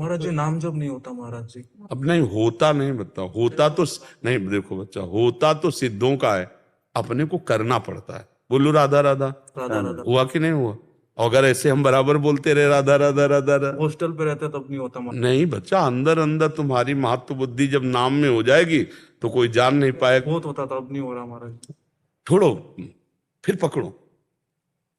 महाराज जी नाम जब नहीं होता महाराज जी। अब नहीं होता, नहीं बताओ होता तो नहीं, देखो बच्चा, होता तो सिद्धों का है, अपने को करना पड़ता है। बोलो राधा राधा। राधा राधा। हुआ कि नहीं हुआ? अगर ऐसे हम बराबर बोलते रहे राधा राधा राधा राधा, हॉस्टल पे रहते तब नहीं होता महाराज। नहीं बच्चा, अंदर अंदर तुम्हारी महत्व बुद्धि जब नाम में हो जाएगी तो कोई जान नहीं पाएगा। बहुत होता था, अब नहीं हो रहा महाराज। छोड़ो, फिर पकड़ो।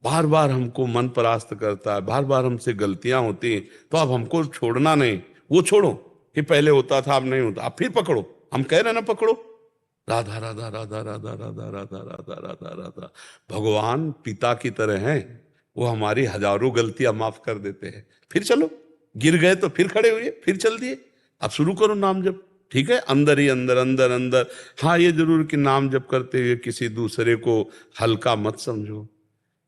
बार बार हमको मन परास्त करता है, बार बार हमसे गलतियां होती हैं, तो अब हमको छोड़ना नहीं। वो छोड़ो कि पहले होता था अब नहीं होता, अब फिर पकड़ो। हम कह रहे ना पकड़ो, राधा राधा राधा राधा राधा राधा राधा राधा राधा। भगवान पिता की तरह हैं, वो हमारी हजारों गलतियां माफ कर देते हैं। फिर चलो, गिर गए तो फिर खड़े हुए, फिर चल दिए। अब शुरू करो नाम जप, ठीक है? अंदर ही अंदर अंदर अंदर। हाँ ये जरूर कि नाम जप करते हुए किसी दूसरे को हल्का मत समझो,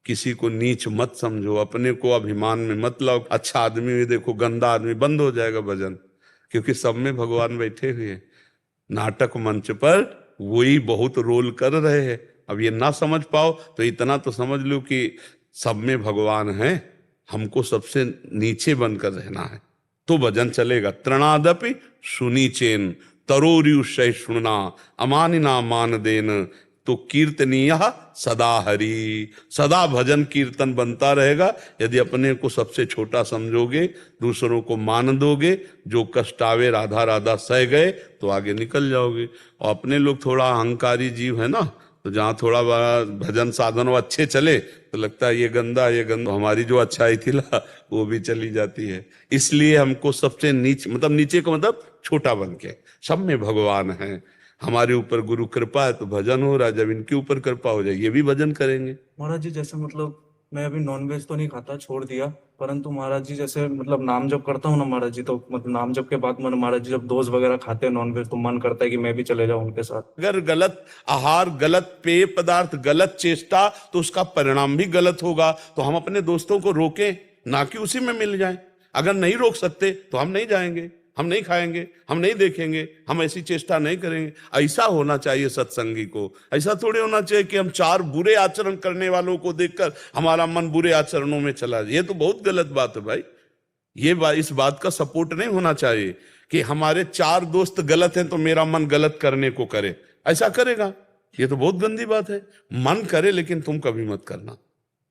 किसी को नीच मत समझो, अपने को अभिमान में मत लाओ। अच्छा आदमी भी देखो, गंदा आदमी, बंद हो जाएगा भजन, क्योंकि सब में भगवान बैठे हुए हैं। नाटक मंच पर वही बहुत रोल कर रहे हैं। अब ये ना समझ पाओ तो इतना तो समझ लो कि सब में भगवान है, हमको सबसे नीचे बनकर रहना है, तो भजन चलेगा। तृणादपि सुनीचेन तरोरियु सहिष्णुना अमानिना मान देन, तो कीर्तनीय सदा हरि। सदा भजन कीर्तन बनता रहेगा यदि अपने को सबसे छोटा समझोगे, दूसरों को मान दोगे। जो कष्ट आवे राधा राधा सह गए तो आगे निकल जाओगे। और अपने लोग थोड़ा अहंकारी जीव है ना, तो जहाँ थोड़ा बड़ा भजन साधन अच्छे चले तो लगता है ये गंदा ये गंदा, हमारी जो अच्छाई थी ला वो भी चली जाती है। इसलिए हमको सबसे नीचे, मतलब नीचे का मतलब छोटा बन के, सब में भगवान है। हमारे ऊपर गुरु कृपा है तो भजन हो रहा है, जब इनके ऊपर कृपा हो जाए ये भी भजन करेंगे। महाराज जी जैसे मतलब मैं अभी नॉनवेज तो नहीं खाता, छोड़ दिया, परंतु महाराज जी जैसे मतलब नाम जप करता हूँ ना महाराज जी, तो मतलब नाम जप के बाद मन महाराज जी जब दोस्त वगैरह खाते हैं नॉनवेज तो मन करता है कि मैं भी चले जाऊं उनके साथ। अगर गलत आहार, गलत पेय पदार्थ, गलत चेष्टा, तो उसका परिणाम भी गलत होगा। तो हम अपने दोस्तों को रोकें, ना कि उसी में मिल जाएं। अगर नहीं रोक सकते तो हम नहीं जाएंगे, हम नहीं खाएंगे, हम नहीं देखेंगे, हम ऐसी चेष्टा नहीं करेंगे। ऐसा होना चाहिए सत्संगी को। ऐसा थोड़े होना चाहिए कि हम चार बुरे आचरण करने वालों को देखकर हमारा मन बुरे आचरणों में चला जाए। ये तो बहुत गलत बात है भाई। इस बात का सपोर्ट नहीं होना चाहिए कि हमारे चार दोस्त गलत हैं तो मेरा मन गलत करने को करे। ऐसा करेगा, ये तो बहुत गंदी बात है। मन करे लेकिन तुम कभी मत करना।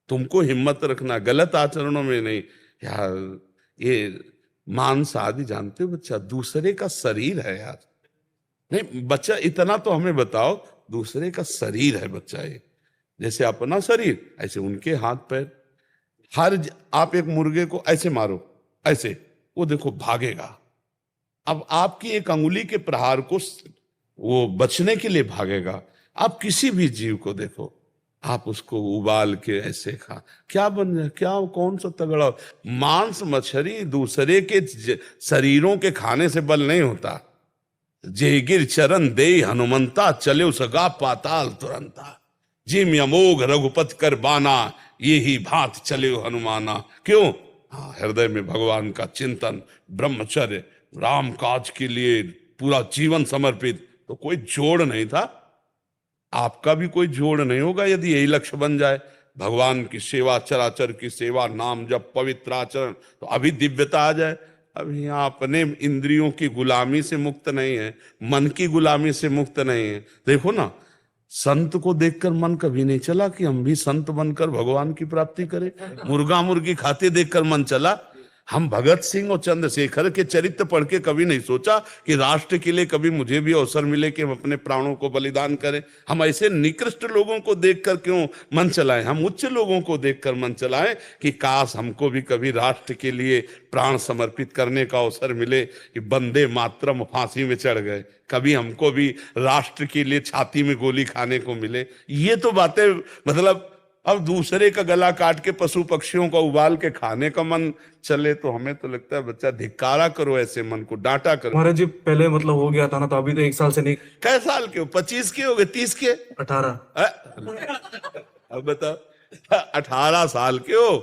तुमको हिम्मत रखना, गलत आचरणों में नहीं। यार ये मांस आदि जानते हो बच्चा, दूसरे का शरीर है यार। नहीं बच्चा, इतना तो हमें बताओ, दूसरे का शरीर है बच्चा ये। जैसे अपना शरीर ऐसे उनके हाथ पैर। आप एक मुर्गे को ऐसे मारो, ऐसे, वो देखो भागेगा। अब आपकी एक अंगुली के प्रहार को वो बचने के लिए भागेगा। आप किसी भी जीव को देखो, आप उसको उबाल के ऐसे खा, क्या बन जाए, क्या कौन सा तगड़ा। मांस मछली दूसरे के शरीरों के खाने से बल नहीं होता। जेगिर चरण दे हनुमंता, चले सगा पाताल तुरंता। जिम अमोघ रघुपत कर बाना, ये ही भात चले हनुमाना। क्यों? हाँ, हृदय में भगवान का चिंतन, ब्रह्मचर्य, राम काज के लिए पूरा जीवन समर्पित। तो कोई जोड़ नहीं था, आपका भी कोई जोड़ नहीं होगा यदि यही लक्ष्य बन जाए। भगवान की सेवा, चराचर की सेवा, नाम जब, पवित्र आचरण, तो अभी दिव्यता आ जाए। अभी यहाँ अपने इंद्रियों की गुलामी से मुक्त नहीं है, मन की गुलामी से मुक्त नहीं है। देखो ना, संत को देखकर मन कभी नहीं चला कि हम भी संत बनकर भगवान की प्राप्ति करें। मुर्गा मुर्गी खाते देखकर मन चला। हम भगत सिंह और चंद्रशेखर के चरित्र पढ़ के कभी नहीं सोचा कि राष्ट्र के लिए कभी मुझे भी अवसर मिले कि हम अपने प्राणों को बलिदान करें। हम ऐसे निकृष्ट लोगों को देखकर क्यों मन चलाएं? हम उच्च लोगों को देखकर मन चलाएं कि काश हमको भी कभी राष्ट्र के लिए प्राण समर्पित करने का अवसर मिले। कि वंदे मातरम फांसी में चढ़ गए, कभी हमको भी राष्ट्र के लिए छाती में गोली खाने को मिले। ये तो बातें, मतलब अब दूसरे का गला काट के पशु पक्षियों का उबाल के खाने का मन चले तो हमें तो लगता है बच्चा धिक्कारा करो, ऐसे मन को डांटा करो। महाराज जी पहले मतलब हो गया था ना, तो अभी तो 1 साल से नहीं। कै साल के हो? 25 के हो गए? 30 के? 18। अब बताओ, 18 साल के हो।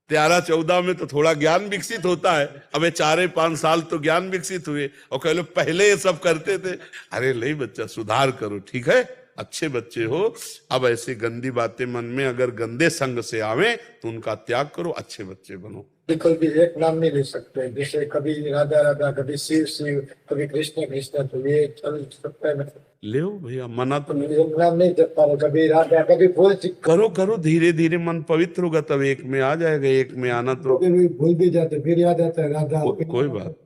13-14 में तो थोड़ा ज्ञान विकसित होता है। अब 4-5 साल तो ज्ञान विकसित हुए और कह लो पहले ये सब करते थे। अरे नहीं बच्चा, सुधार करो, ठीक है? अच्छे बच्चे हो। अब ऐसे गंदी बातें मन में अगर गंदे संग से आवे तो उनका त्याग करो, अच्छे बच्चे बनो। कोई भी एक नाम नहीं ले सकते, जैसे कभी राधा राधा, कभी शिव शिव, कभी कृष्ण कृष्ण, तो ये चल सकता है ना? ले भैया, मना तो नहीं। एक नाम नहीं जप पा रहे, कभी राधा कभी भूल करो करो, धीरे धीरे मन पवित्र होगा तब एक में आ जाएगा। एक में आना तो कभी भूल भी जाते, फिर याद आता है राधा।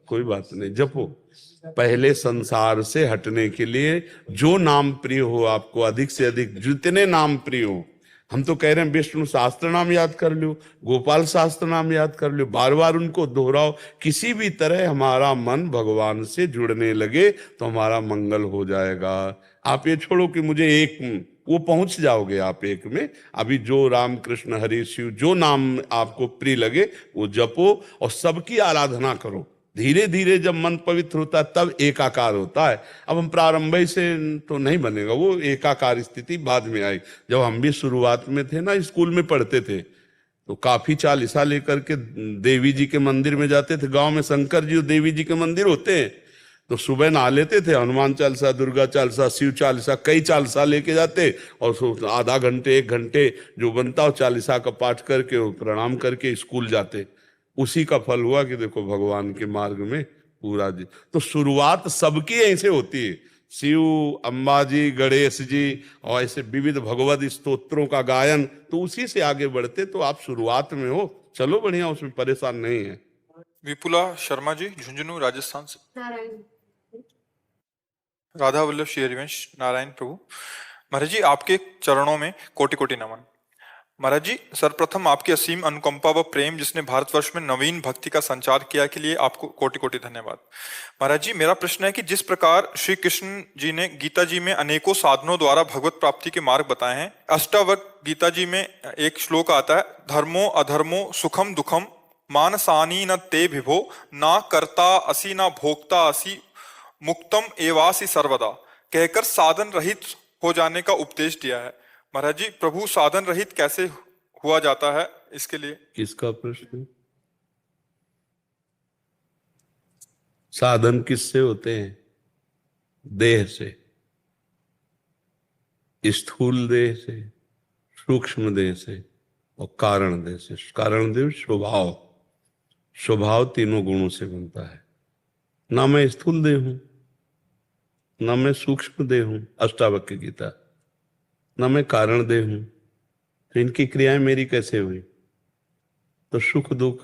कोई बात नहीं, जपो। पहले संसार से हटने के लिए जो नाम प्रिय हो आपको, अधिक से अधिक जितने नाम प्रिय हो। हम तो कह रहे हैं विष्णु सहस्त्र नाम याद कर लो, गोपाल सहस्त्र नाम याद कर लो, बार बार उनको दोहराओ। किसी भी तरह हमारा मन भगवान से जुड़ने लगे तो हमारा मंगल हो जाएगा। आप ये छोड़ो कि मुझे एक, वो पहुंच जाओगे आप एक में। अभी जो राम कृष्ण हरि शिव जो नाम आपको प्रिय लगे वो जपो और सबकी आराधना करो। धीरे धीरे जब मन पवित्र होता है तब एकाकार होता है। अब हम प्रारंभ से तो नहीं बनेगा, वो एकाकार स्थिति बाद में आई। जब हम भी शुरुआत में थे ना, स्कूल में पढ़ते थे, तो काफी चालीसा लेकर के देवी जी के मंदिर में जाते थे। गांव में शंकर जी और देवी जी के मंदिर होते हैं, तो सुबह नहा लेते थे, हनुमान चालीसा, दुर्गा चालीसा, शिव चालीसा, कई चालीसा लेके जाते और आधा घंटे 1 घंटे जो बनता हो चालीसा का पाठ करके प्रणाम करके स्कूल जाते। उसी का फल हुआ कि देखो भगवान के मार्ग में पूरा जी। तो शुरुआत सबकी ऐसे होती है, शिव, अंबाजी, गणेश जी और ऐसे विविध भगवत स्तोत्रों का गायन, तो उसी से आगे बढ़ते। तो आप शुरुआत में हो, चलो बढ़िया, उसमें परेशान नहीं है। विपुला शर्मा जी, झुंझुनू राजस्थान से। नारायण। राधा वल्लभ श्री हरिवंश, नारायण प्रभु। महाराज जी, आपके चरणों में कोटि कोटि नमन। महाराज जी, सर्वप्रथम आपकी असीम अनुकंपा व प्रेम जिसने भारतवर्ष में नवीन भक्ति का संचार किया के लिए आपको कोटि कोटि धन्यवाद। महाराज जी, मेरा प्रश्न है कि जिस प्रकार श्री कृष्ण जी ने गीता जी में अनेकों साधनों द्वारा भगवत प्राप्ति के मार्ग बताए हैं, अष्टावक्र गीता जी में एक श्लोक आता है, धर्मो अधर्मो सुखम दुखम मानसानी न ते विभो, ना करता असी ना भोक्ता असी मुक्तम एवासी सर्वदा, कहकर साधन रहित हो जाने का उपदेश दिया है। महाराज जी, प्रभु साधन रहित कैसे हुआ जाता है, इसके लिए। किसका प्रश्न? साधन किससे होते हैं? देह से, स्थूल देह से, सूक्ष्म देह से और कारण देह से। कारण देह स्वभाव, स्वभाव तीनों गुणों से बनता है। ना मैं स्थूल देह हूं, ना मैं सूक्ष्म देह हूं, अष्टावक्र गीता, ना मैं कारण देह हूं, तो इनकी क्रियाएं मेरी कैसे हुई? तो सुख दुख,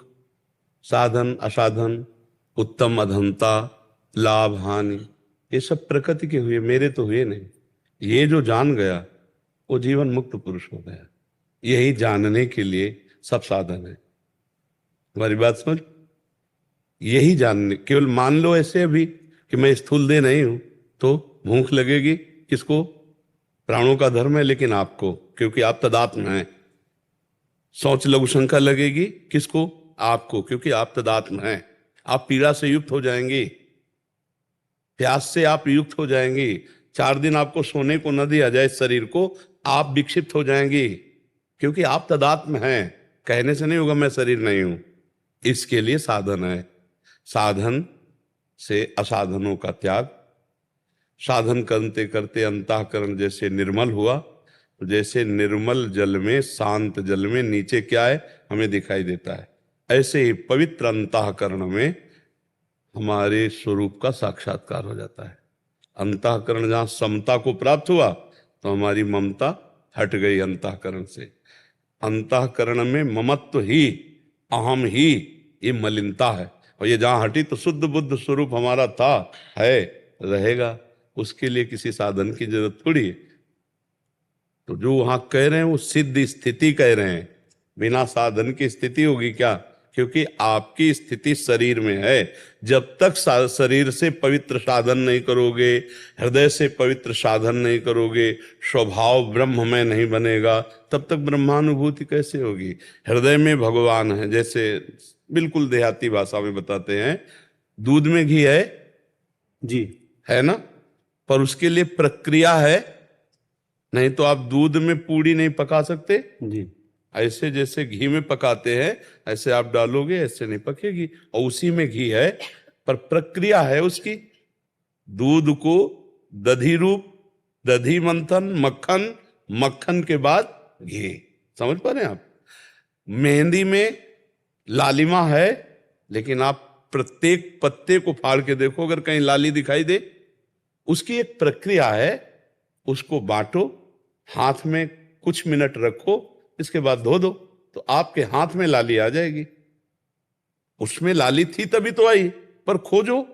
साधन असाधन, उत्तम अधमता, लाभ हानि, ये सब प्रकृति के हुए, मेरे तो हुए नहीं। ये जो जान गया वो जीवन मुक्त पुरुष हो गया। यही जानने के लिए सब साधन है। हमारी बात समझ? यही जानने, केवल मान लो ऐसे अभी कि मैं स्थूल देह नहीं हूं, तो भूख लगेगी किसको? प्राणों का धर्म है, लेकिन आपको, क्योंकि आप तदात्म हैं। शौच लघु शंका लगेगी किसको? आपको, क्योंकि आप तदात्म हैं। आप पीड़ा से युक्त हो जाएंगे, प्यास से आप युक्त हो जाएंगे। 4 दिन आपको सोने को न दिया जाए शरीर को, आप विक्षिप्त हो जाएंगे, क्योंकि आप तदात्म हैं। कहने से नहीं होगा मैं शरीर नहीं हूं। इसके लिए साधन है। साधन से असाधनों का त्याग। साधन करते करते अंतःकरण जैसे निर्मल हुआ, तो जैसे निर्मल जल में, शांत जल में नीचे क्या है हमें दिखाई देता है, ऐसे ही पवित्र अंतःकरण में हमारे स्वरूप का साक्षात्कार हो जाता है। अंतःकरण जहां समता को प्राप्त हुआ तो हमारी ममता हट गई अंतःकरण से। अंतःकरण में ममत्व ही, अहम ही, ये मलिनता है। और ये जहां हटी तो शुद्ध बुद्ध स्वरूप हमारा था, है, रहेगा। उसके लिए किसी साधन की जरूरत थोड़ी है। तो जो वहां कह रहे हैं वो सिद्ध स्थिति कह रहे हैं। बिना साधन की स्थिति होगी क्या? क्योंकि आपकी स्थिति शरीर में है। जब तक शरीर से पवित्र साधन नहीं करोगे, हृदय से पवित्र साधन नहीं करोगे, स्वभाव ब्रह्म में नहीं बनेगा, तब तक ब्रह्मानुभूति कैसे होगी? हृदय में भगवान है। जैसे बिल्कुल देहाती भाषा में बताते हैं, दूध में घी है जी, है ना, पर उसके लिए प्रक्रिया है। नहीं तो आप दूध में पूड़ी नहीं पका सकते जी, ऐसे जैसे घी में पकाते हैं, ऐसे आप डालोगे, ऐसे नहीं पकेगी। और उसी में घी है, पर प्रक्रिया है उसकी। दूध को दधी रूप, दधी मंथन, मक्खन, मक्खन के बाद घी। समझ पा रहे हैं आप? मेहंदी में लालिमा है, लेकिन आप प्रत्येक पत्ते को फाड़ के देखो, अगर कहीं लाली दिखाई दे, उसकी एक प्रक्रिया है। उसको बांटो, हाथ में कुछ मिनट रखो, इसके बाद धो दो, तो आपके हाथ में लाली आ जाएगी। उसमें लाली थी तभी तो आई, पर खोजो,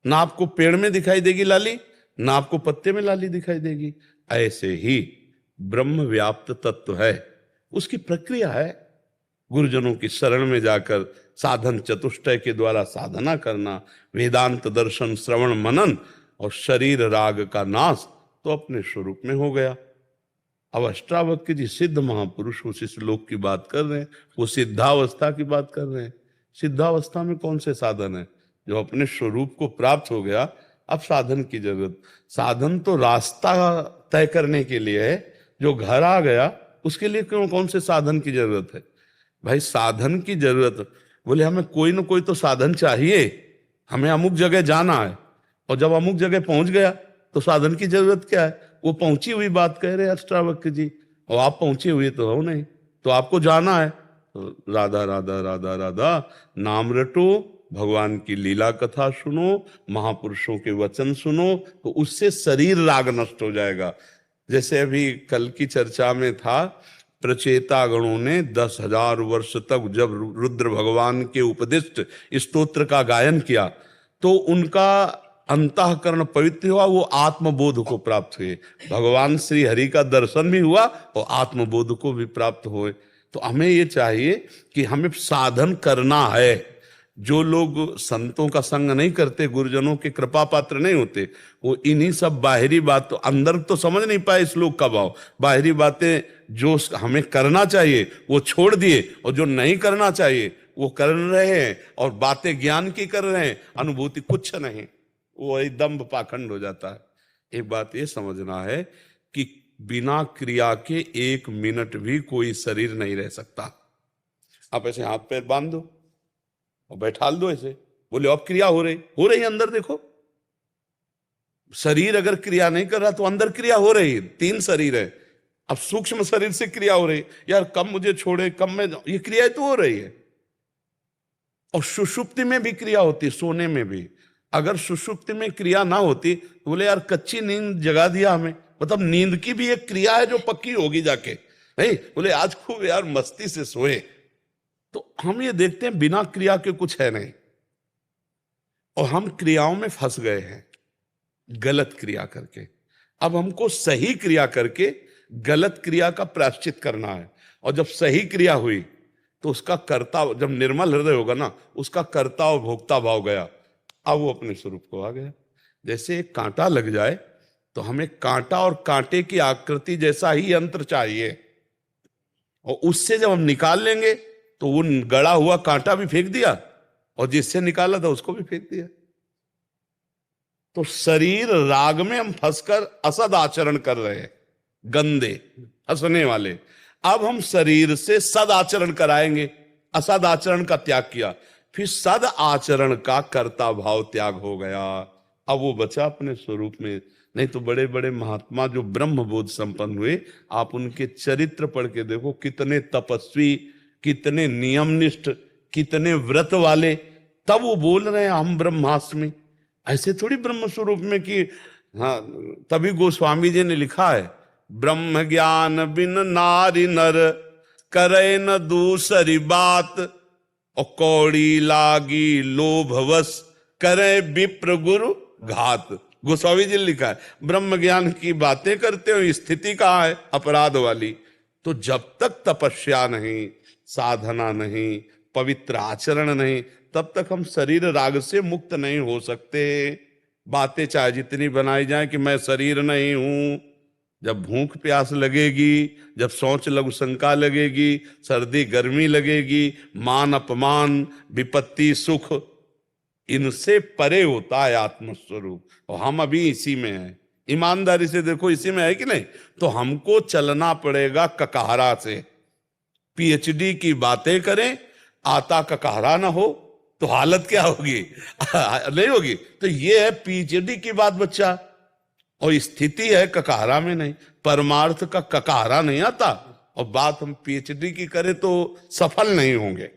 ना आपको पेड़ में दिखाई देगी लाली, ना आपको पत्ते में लाली दिखाई देगी। ऐसे ही ब्रह्म व्याप्त तत्व है, उसकी प्रक्रिया है। गुरुजनों की शरण में जाकर साधन चतुष्टय के द्वारा साधना करना, वेदांत दर्शन श्रवण मनन और शरीर राग का नाश, तो अपने स्वरूप में हो गया। अब अष्टावक्र जी सिद्ध महापुरुष उस श्लोक की बात कर रहे हैं, वो सिद्धावस्था की बात कर रहे हैं। सिद्धावस्था में कौन से साधन है? जो अपने स्वरूप को प्राप्त हो गया, अब साधन की जरूरत। साधन तो रास्ता तय करने के लिए है, जो घर आ गया उसके लिए क्यों कौन से साधन की जरूरत है? भाई साधन की जरूरत, बोले हमें कोई ना कोई तो साधन चाहिए, हमें अमुक जगह जाना है, और जब अमुक जगह पहुंच गया तो साधन की जरूरत क्या है? वो पहुंची हुई बात कह रहे अष्टावक्र जी, और आप पहुंचे हुए तो हो नहीं, तो आपको जाना है तो राधा राधा राधा राधा नाम रटो, भगवान की लीला कथा सुनो, महापुरुषों के वचन सुनो, तो उससे शरीर राग नष्ट हो जाएगा। जैसे अभी कल की चर्चा में था, प्रचेता गणों ने 10,000 वर्ष तक जब रुद्र भगवान के उपदिष्ट स्तोत्र का गायन किया, तो उनका अंतःकरण पवित्र हुआ, वो आत्मबोध को प्राप्त हुए। भगवान श्री हरि का दर्शन भी हुआ और आत्मबोध को भी प्राप्त हुए। तो हमें ये चाहिए कि हमें साधन करना है। जो लोग संतों का संग नहीं करते, गुरुजनों के कृपा पात्र नहीं होते, वो इन्हीं सब बाहरी बात, तो अंदर तो समझ नहीं पाए श्लोक का भाव। बाहरी बातें जो हमें करना चाहिए वो छोड़ दिए, और जो नहीं करना चाहिए वो कर रहे हैं, और बातें ज्ञान की कर रहे हैं, अनुभूति कुछ नहीं, वो एकदम पाखंड हो जाता है। एक बात ये समझना है कि बिना क्रिया के 1 मिनट भी कोई शरीर नहीं रह सकता। आप ऐसे हाथ पैर बांध दो और बैठाल दो ऐसे, बोले अब क्रिया हो रही अंदर देखो। शरीर अगर क्रिया नहीं कर रहा तो अंदर क्रिया हो रही है। 3 शरीर है, अब सूक्ष्म शरीर से क्रिया हो रही, यार कब मुझे छोड़े, कब मैं, ये क्रिया तो हो रही है। और सुषुप्ति में भी क्रिया होती, सोने में भी। अगर सुषुप्ति में क्रिया ना होती तो बोले यार कच्ची नींद जगा दिया हमें, मतलब नींद की भी एक क्रिया है जो पक्की होगी जाके, नहीं बोले आज खूब यार मस्ती से सोए। तो हम ये देखते हैं बिना क्रिया के कुछ है नहीं, और हम क्रियाओं में फंस गए हैं गलत क्रिया करके। अब हमको सही क्रिया करके गलत क्रिया का प्रायश्चित करना है, और जब सही क्रिया हुई तो उसका कर्ता, जब निर्मल हृदय होगा ना, उसका कर्ता और भोक्ता भाव गया, अब वो अपने स्वरूप को आ गया। जैसे एक कांटा लग जाए तो हमें कांटा और कांटे की आकृति जैसा ही यंत्र चाहिए, और उससे जब हम निकाल लेंगे तो वो गड़ा हुआ कांटा भी फेंक दिया, और जिससे निकाला था उसको भी फेंक दिया। तो शरीर राग में हम फंसकर असद आचरण कर रहे हैं, गंदे हंसने वाले। अब हम शरीर से सद आचरण कराएंगे, असद आचरण का त्याग किया, फिर सद आचरण का कर्ता भाव त्याग हो गया, अब वो बचा अपने स्वरूप में। नहीं तो बड़े बड़े महात्मा जो ब्रह्म बोध संपन्न हुए, आप उनके चरित्र पढ़ के देखो, कितने तपस्वी, कितने नियमनिष्ठ, कितने व्रत वाले, तब वो बोल रहे हैं हम ब्रह्मास्मि। ऐसे थोड़ी ब्रह्म स्वरूप में कि हाँ, तभी गोस्वामी जी ने लिखा है, ब्रह्म ज्ञान बिन नारी नर करे न दूसरी बात, और कौड़ी लागी लोभवश करे विप्र गुरु घात। गोस्वामी जी ने लिखा है, ब्रह्म ज्ञान की बातें करते हो, स्थिति कहाँ है? अपराध वाली। तो जब तक तपस्या नहीं, साधना नहीं, पवित्र आचरण नहीं, तब तक हम शरीर राग से मुक्त नहीं हो सकते। बातें चाहे जितनी बनाई जाए कि मैं शरीर नहीं हूं, जब भूख प्यास लगेगी, जब सोच लघु शंका लगेगी, सर्दी गर्मी लगेगी, मान अपमान, विपत्ति सुख, इनसे परे होता है आत्मस्वरूप, और हम अभी इसी में हैं। ईमानदारी से देखो, इसी में है कि नहीं? तो हमको चलना पड़ेगा ककहरा से। पीएचडी की बातें करें, आता ककहरा ना हो तो हालत क्या होगी? नहीं होगी। तो ये है पीएचडी की बात बच्चा, और स्थिति है ककहरा में नहीं। परमार्थ का ककहरा नहीं आता, और बात हम पीएचडी की करें तो सफल नहीं होंगे।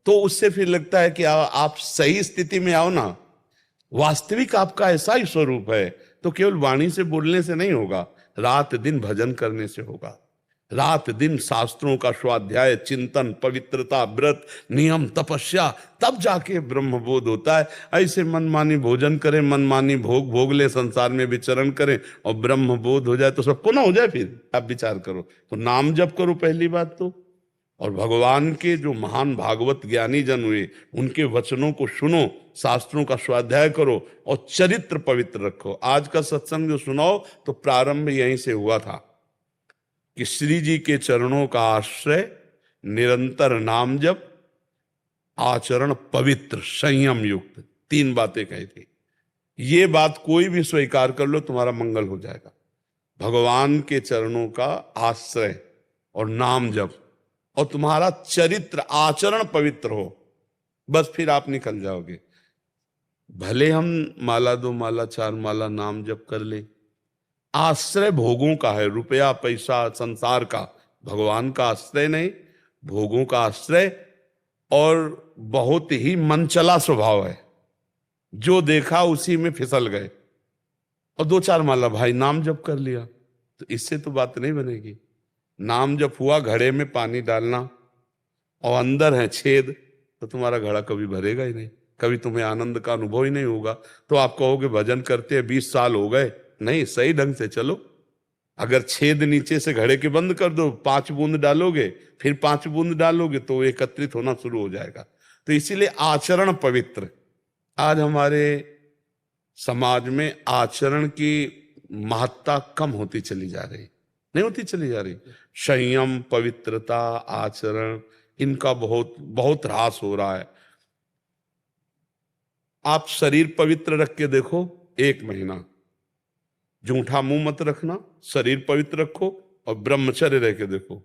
तो उससे फिर लगता है कि आप सही स्थिति में आओ ना। वास्तविक आपका ऐसा ही स्वरूप है, तो केवल वाणी से बोलने से नहीं होगा, रात दिन भजन करने से होगा, रात दिन शास्त्रों का स्वाध्याय, चिंतन, पवित्रता, व्रत, नियम, तपस्या, तब जाके ब्रह्मबोध होता है। ऐसे मनमानी भोजन करें, मनमानी भोग भोग ले, संसार में विचरण करें और ब्रह्मबोध हो जाए तो सबको ना हो जाए। फिर आप विचार करो, तो नाम जप करो पहली बात तो, और भगवान के जो महान भागवत ज्ञानी जन हुए उनके वचनों को सुनो, शास्त्रों का स्वाध्याय करो और चरित्र पवित्र रखो। आज का सत्संग जो सुनाओ तो प्रारंभ यहीं से हुआ था कि श्री जी के चरणों का आश्रय, निरंतर नाम जप, आचरण पवित्र, संयम युक्त, 3 बातें कही थी। ये बात कोई भी स्वीकार कर लो, तुम्हारा मंगल हो जाएगा। भगवान के चरणों का आश्रय और नाम जप, और तुम्हारा चरित्र आचरण पवित्र हो, बस फिर आप निकल जाओगे। भले हम माला 2 माला 4 माला नाम जप कर ले, आश्रय भोगों का है, रुपया पैसा संसार का, भगवान का आश्रय नहीं, भोगों का आश्रय, और बहुत ही मनचला स्वभाव है, जो देखा उसी में फिसल गए। और 2-4 माला भाई नाम जप कर लिया, तो इससे तो बात नहीं बनेगी। नाम जप हुआ घड़े में पानी डालना और अंदर है छेद, तो तुम्हारा घड़ा कभी भरेगा ही नहीं, कभी तुम्हें आनंद का अनुभव ही नहीं होगा। तो आप कहोगे भजन करते 20 साल हो गए, नहीं, सही ढंग से चलो। अगर छेद नीचे से घड़े के बंद कर दो, 5 बूंद डालोगे, फिर 5 बूंद डालोगे तो एकत्रित होना शुरू हो जाएगा। तो इसीलिए आचरण पवित्र। आज हमारे समाज में आचरण की महत्ता कम होती चली जा रही, नहीं होती चली जा रही। संयम, पवित्रता, आचरण, इनका बहुत बहुत ह्रास हो रहा है। आप शरीर पवित्र रख के देखो, 1 महीना जूठा मुंह मत रखना, शरीर पवित्र रखो और ब्रह्मचर्य रह के देखो,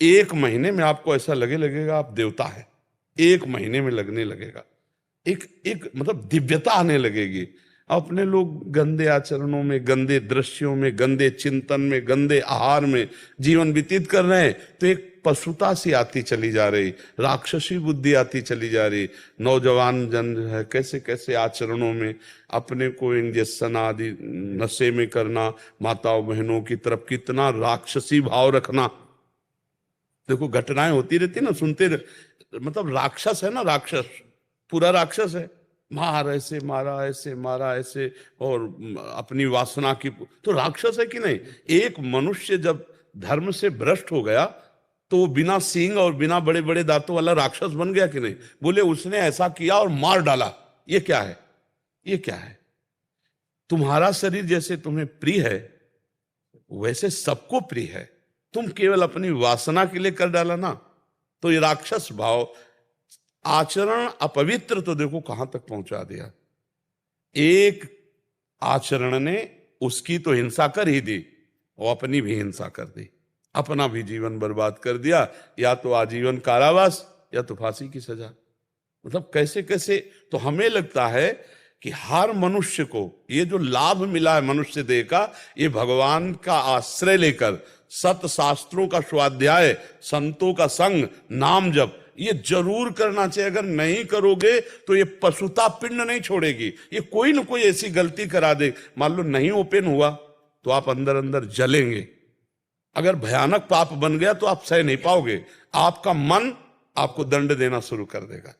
1 महीने में आपको ऐसा लगेगा आप देवता है। 1 महीने में लगने लगेगा, एक मतलब दिव्यता आने लगेगी। अपने लोग गंदे आचरणों में, गंदे दृश्यों में, गंदे चिंतन में, गंदे आहार में जीवन व्यतीत कर रहे हैं, तो एक पशुता सी आती चली जा रही, राक्षसी बुद्धि आती चली जा रही। नौजवान जन है कैसे कैसे आचरणों में अपने को इंजेक्शन आदि नशे में करना, माताओं बहनों की तरफ कितना राक्षसी भाव रखना। देखो घटनाएं होती रहती ना, सुनते मतलब राक्षस है ना, राक्षस पूरा राक्षस है, मार ऐसे मारा, ऐसे मारा, ऐसे, और अपनी वासना की, तो राक्षस है कि नहीं। एक मनुष्य जब धर्म से भ्रष्ट हो गया तो वो बिना सींग और बिना बड़े बड़े दांतों वाला राक्षस बन गया कि नहीं। बोले उसने ऐसा किया और मार डाला, ये क्या है, ये क्या है। तुम्हारा शरीर जैसे तुम्हें प्रिय है वैसे सबको प्रिय है, तुम केवल अपनी वासना के लिए कर डाला ना, तो ये राक्षस भाव। आचरण अपवित्र तो देखो कहां तक पहुंचा दिया। एक आचरण ने उसकी तो हिंसा कर ही दी और अपनी भी हिंसा कर दी, अपना भी जीवन बर्बाद कर दिया, या तो आजीवन कारावास या तो फांसी की सजा। मतलब कैसे कैसे। तो हमें लगता है कि हर मनुष्य को ये जो लाभ मिला है मनुष्य देह का, ये भगवान का आश्रय लेकर, सत शास्त्रों का स्वाध्याय, संतों का संग, नाम जप, ये जरूर करना चाहिए। अगर नहीं करोगे तो ये पशुता पिंड नहीं छोड़ेगी, ये कोई ना कोई ऐसी गलती करा दे। मान लो नहीं ओपन हुआ तो आप अंदर अंदर जलेंगे। अगर भयानक पाप बन गया तो आप सह नहीं पाओगे, आपका मन आपको दंड देना शुरू कर देगा,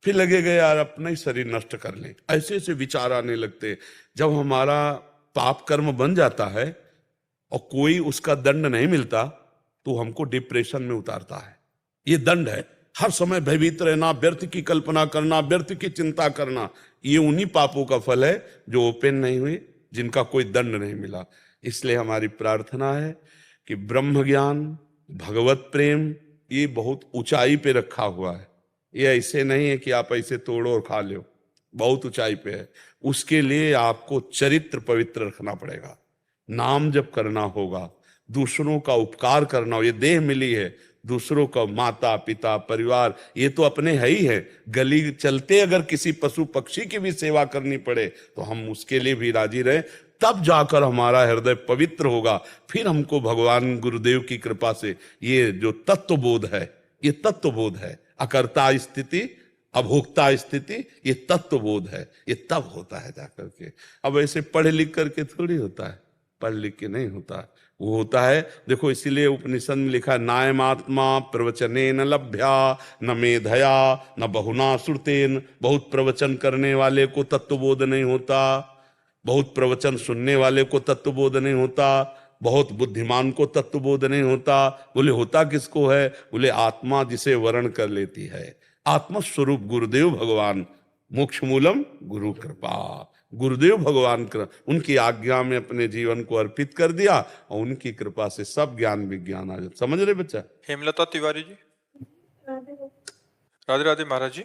फिर लगेगा यार अपना ही शरीर नष्ट कर ले। ऐसे ऐसे विचार आने लगते। जब हमारा पाप कर्म बन जाता है और कोई उसका दंड नहीं मिलता तो हमको डिप्रेशन में उतारता है। ये दंड है, हर समय भयभीत रहना, व्यर्थ की कल्पना करना, व्यर्थ की चिंता करना, ये उन्हीं पापों का फल है जो ओपन नहीं हुए, जिनका कोई दंड नहीं मिला। इसलिए हमारी प्रार्थना है कि ब्रह्म ज्ञान, भगवत प्रेम, ये बहुत ऊंचाई पे रखा हुआ है। ये ऐसे नहीं है कि आप ऐसे तोड़ो और खा लो, बहुत ऊंचाई पे है। उसके लिए आपको चरित्र पवित्र रखना पड़ेगा, नाम जप करना होगा, दूसरों का उपकार करना हो। ये देह मिली है, दूसरों का माता पिता परिवार ये तो अपने है ही है। गली चलते अगर किसी पशु पक्षी की भी सेवा करनी पड़े तो हम उसके लिए भी राजी रहे, तब जाकर हमारा हृदय पवित्र होगा। फिर हमको भगवान गुरुदेव की कृपा से ये जो तत्वबोध है, ये तत्वबोध है, अकर्ता स्थिति, अभोक्ता स्थिति, ये तत्वबोध है। ये तब होता है जाकर के। अब ऐसे पढ़ लिख करके थोड़ी होता है, पढ़ लिख के नहीं होता, वो होता है। देखो इसीलिए उपनिषद में लिखा है, नायम आत्मा प्रवचनेन लभ्या न मेधया न बहुना श्रुतेन। बहुत प्रवचन करने वाले को तत्वबोध नहीं होता, बहुत प्रवचन सुनने वाले को तत्वबोध नहीं होता, बहुत बुद्धिमान को तत्वबोध नहीं होता। बोले होता किसको है? बोले आत्मा जिसे वर्ण कर लेती है। आत्मस्वरूप गुरुदेव भगवान, मोक्ष मूलम गुरु कृपा। गुरुदेव भगवान उनकी आज्ञा में अपने जीवन को अर्पित कर दिया और उनकी कृपा से सब ज्ञान विज्ञान आ जाता। समझ रहे बच्चा? हेमलता तिवारी जी। राधे राधे महाराज जी।